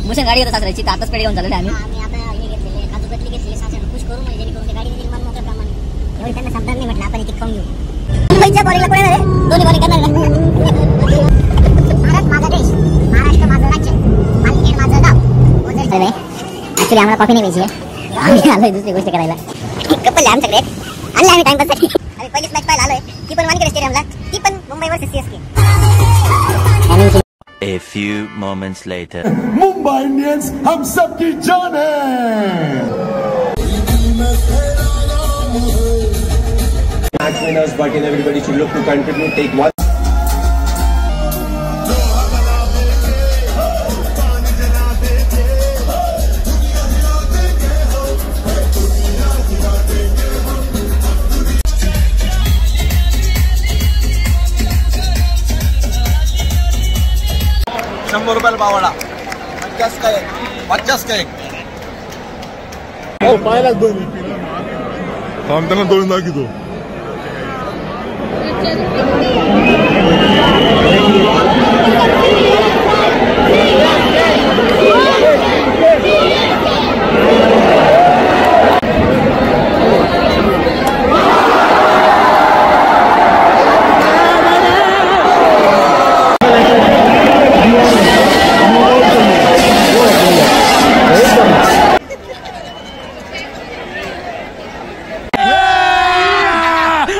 भूषण गाडी होता सासऱ्याची, तर आताच पेढे घेऊन चालले आम्ही. आम्ही आता हे घेतलेले काजू कतली घेतली, सासऱ्याला खुश करू म्हणजे जेणेकरून ते गाडी देतील मन मोकळ्या प्रमाणे. एवढी त्यांना शब्दांनी नाही म्हटलं आपण इथे खाऊन घेऊ. मुंबईच्या बॉलिंगला कोण आहे रे? दोन्ही बॉलिंग करणार का? भारत माझा देश, महाराष्ट्र माझं राज्य, मालखेड माझं गाव. ऍक्च्युली आम्हाला कॉफी नाही पाहिजे, आम्ही आलोय दुसरी गोष्ट करायला. कपल आमच्याकडे आणलं आम्ही टाइमपाससाठी. आम्ही पहिलीच मॅच पाहायला आलोय, ती पण वानखेडे स्टेडियमला, ती पण Mumbai versus CSK. A few moments later. Mumbai Indians, हम सबकी जान है. Match winners, but in everybody should look to continue take one. ₹100 पावडा 50 का एक 50 का एक. हो पाहिला दोन त्यांना दोन दाखवतो.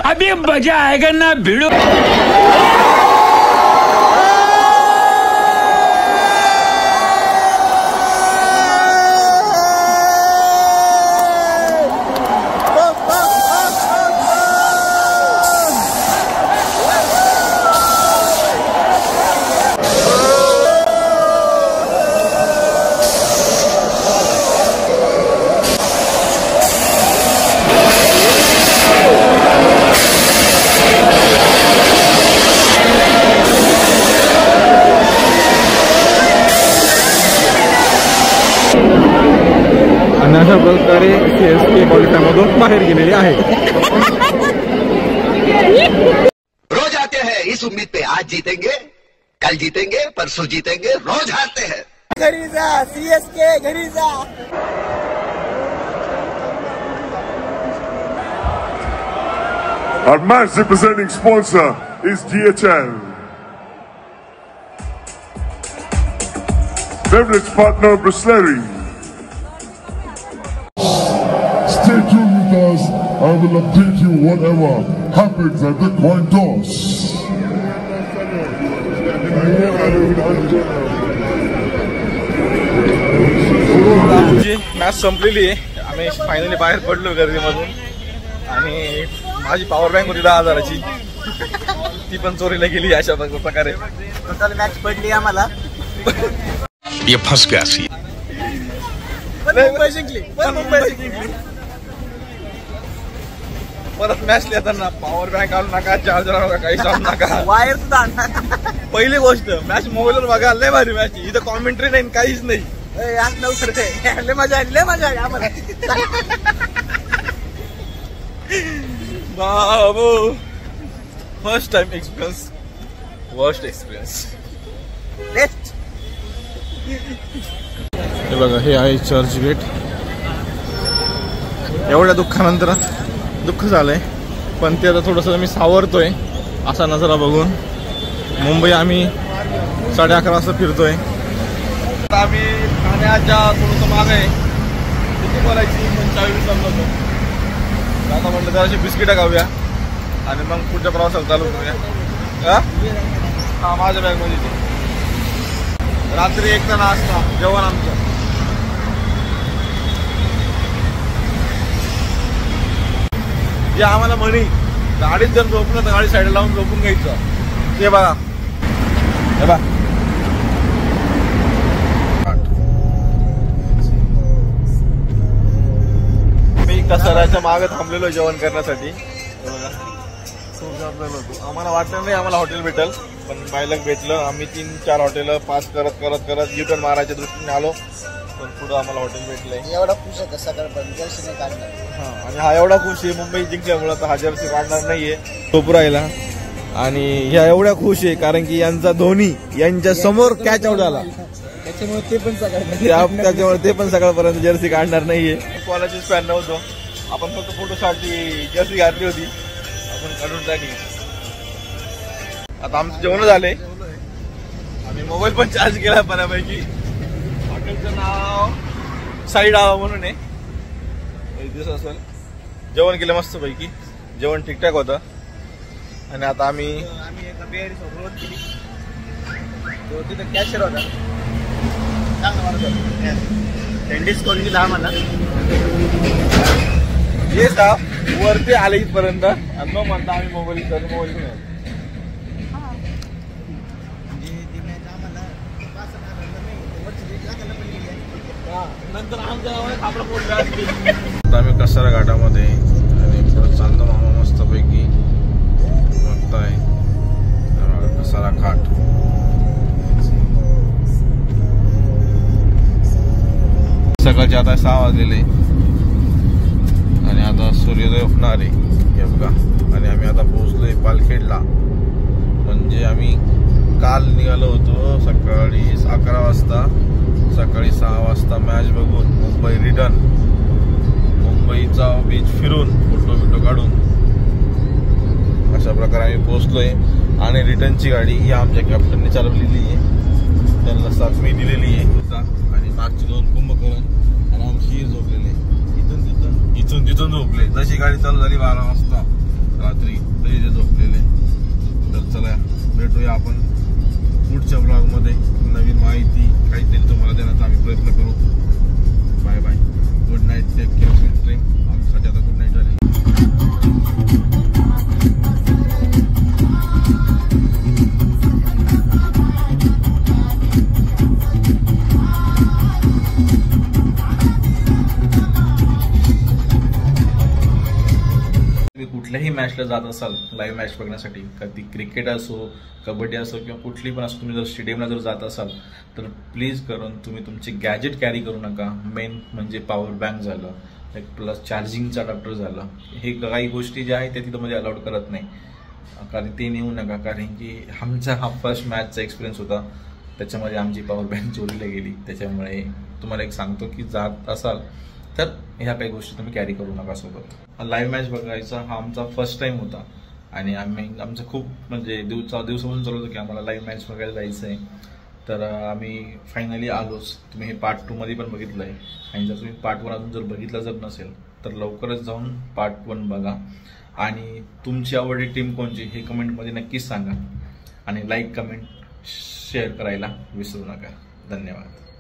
अभी मजा आएगा ना भिड़ो. आणि अशा प्रकारे सीएसके क्वालिफायमधून बाहेर गेलेले आहे. रोज आते हैं इस उम्मीद पे आज जीतेंगे, कल जीतेंगे, परसों जीतेंगे, रोज हारते हैं. घरी जा सीएसके, घरी जा. Our match representing sponsor is DHL. Beverage partner Brisleri. Stay tuned with us. I will update you whatever happens at the coin toss. Match संपलेली आहे. आम्ही फायनली बाहेर पडलो गर्दीमधून आणि माझी पॉवर बँक होती 10,000ची, ती पण चोरीला गेली. अशा प्रकारे टोटल मॅच पडली आम्हाला. ये फंस गया सी. मुंबई जिंकली. परत मॅच लिहिताना पॉवर बँक आणू नका, चार्जर आणू नका, काही आणू नका, वायर सुद्धा आणा. पहिली गोष्ट मॅच मोबाईलवर बघा, लय भारी मॅच. इथं कॉमेंट्री नाही, काहीच नाही. लय मजा आली, लय मजा आली आम्हाला. बाबू first time experience, worst experience. हे बघा, हे आहे चर्च गेट. एवढ्या दुःखानंतर दुःख झालंय, पण ते आता थोडंसं मी सावरतोय असा नजारा बघून. मुंबई आम्ही 11:30 वाजता फिरतोय. आम्ही ठाण्याच्या थोडंसं माग आहे, किती बोलायची 40 होतो. आता म्हटलं जराशी बिस्किटं खाऊया आणि मग पुढच्या प्रवासाला चालू करूया. हा माझ्या बॅगमध्ये रात्री 1 नाश्ता जेवण आमचं. जे आम्हाला म्हणी गाडीत जर झोपलं तर गाडी साईडला लावून झोपून घ्यायचं. ते बघा, हे बघा. मी कसराच्या मागे थांबलेलो जेवण करण्यासाठी. आम्हाला वाटलं नाही आम्हाला हॉटेल भेटेल, पण बायलक भेटलं. आम्ही 3-4 हॉटेल पास करत करत करत युटर्न मारायच्या दृष्टीने आलो, पण पुढं आम्हाला हॉटेल भेटलंय. एवढा खुश आहे सकाळपर्यंत जर्सी नाही काढणार. हा, आणि हा एवढा खुश आहे मुंबई जिंकल्यामुळे, तर हा जर्सी काढणार नाहीये. झोप राहिला आणि ह्या एवढ्या खुश आहे कारण की यांचा धोनी यांच्या समोर कॅच आउट झाला, त्याच्यामुळे ते पण सकाळपर्यंत जर्सी काढणार नाहीये. कॉलेजच फॅन नव्हतो आपण, फक्त फोटोसाठी जर्सी घातली होती, आपण काढून टाकली. आता आमचं जेवण झाले, आम्ही मोबाईल पण चार्ज केला बऱ्यापैकी. हॉटेलचं नाव साई डावा म्हणून आहे, दिवस असेल. जेवण केलं मस्त पैकी, जेवण ठीकठाक होतं. आणि आता आम्ही एका बिहारी सोबत केली, तो तिथं कॅशर होता, टेंडीस करून दिला आम्हाला. हे साहेब वरती आले इथपर्यंत आणि मग म्हणता आम्ही मोबाईल घेऊन नंतर आम्ही कसारा घाटामध्ये आणि पुढे चालतो मामा मस्त पैकी बघताय कसारा घाट. सकाळचे आता 6 वाजलेले आणि आता सूर्योदय होणार आहे हे बघा. आणि आम्ही आता पोहोचलोय पालखेडला. म्हणजे आम्ही काल निघालो होतो सकाळी 11 वाजता, सकाळी 6 वाजता मॅच बघून मुंबई रिटर्न, मुंबईचा बीच फिरून फोटो काढून अशा प्रकारे आम्ही पोहोचलोय. आणि रिटर्नची गाडी ही आमच्या कॅप्टनने चालवलेली आहे, त्यांना साथ मी दिलेली आहे. आणि मागचे 2 कुंभकर्ण आणि आमची झोपलेले इथून तिथून झोपले. जशी गाडी चालू झाली 12 वाजता रात्री तरी ते झोपलेले. तर चला भेटूया आपण पुढच्या ब्लॉगमध्ये. नवीन माहिती काहीतरी तुम्हाला देण्याचा आम्ही प्रयत्न करू. Bye bye, good night, take care, sweet dream. आमच्यासाठी आता गुड नाईट झाली. कुठल्याही मॅचला जात असाल लाईव्ह मॅच बघण्यासाठी, कधी क्रिकेट असो, कबड्डी असो किंवा कुठली पण असो, तुम्ही जर स्टेडियमला जर जात असाल तर प्लीज करून तुम्ही तुमचे गॅजेट कॅरी करू नका. मेन म्हणजे पॉवर बँक झालं, एक प्लस चार्जिंगचा अडॅप्टर झालं, हे काही गोष्टी ज्या आहेत त्या तिथं मध्ये अलाउड करत नाही. कारण ते नेऊ नका, कारण की आमचा हा फर्स्ट मॅचचा एक्सपिरियन्स होता, त्याच्यामध्ये आमची पॉवर बँक चोरीला गेली. त्याच्यामुळे तुम्हाला एक सांगतो की जात असाल तर ह्या काही गोष्टी तुम्ही कॅरी करू नका सोबत. लाईव्ह मॅच बघायचा हा आमचा फर्स्ट टाइम होता आणि आमचं खूप म्हणजे दिवसापासून चालू होतं की आम्हाला लाईव्ह मॅच बघायला जायचं आहे. तर आम्ही फायनली आलोच. तुम्ही हे पार्ट 2 मध्ये पण बघितलं आहे आणि जर तुम्ही पार्ट 1 अजून जर बघितलं जर नसेल तर लवकरच जाऊन पार्ट 1 बघा. आणि तुमची आवडती टीम कोणची हे कमेंटमध्ये नक्कीच सांगा आणि लाईक, कमेंट, शेअर करायला विसरू नका. धन्यवाद.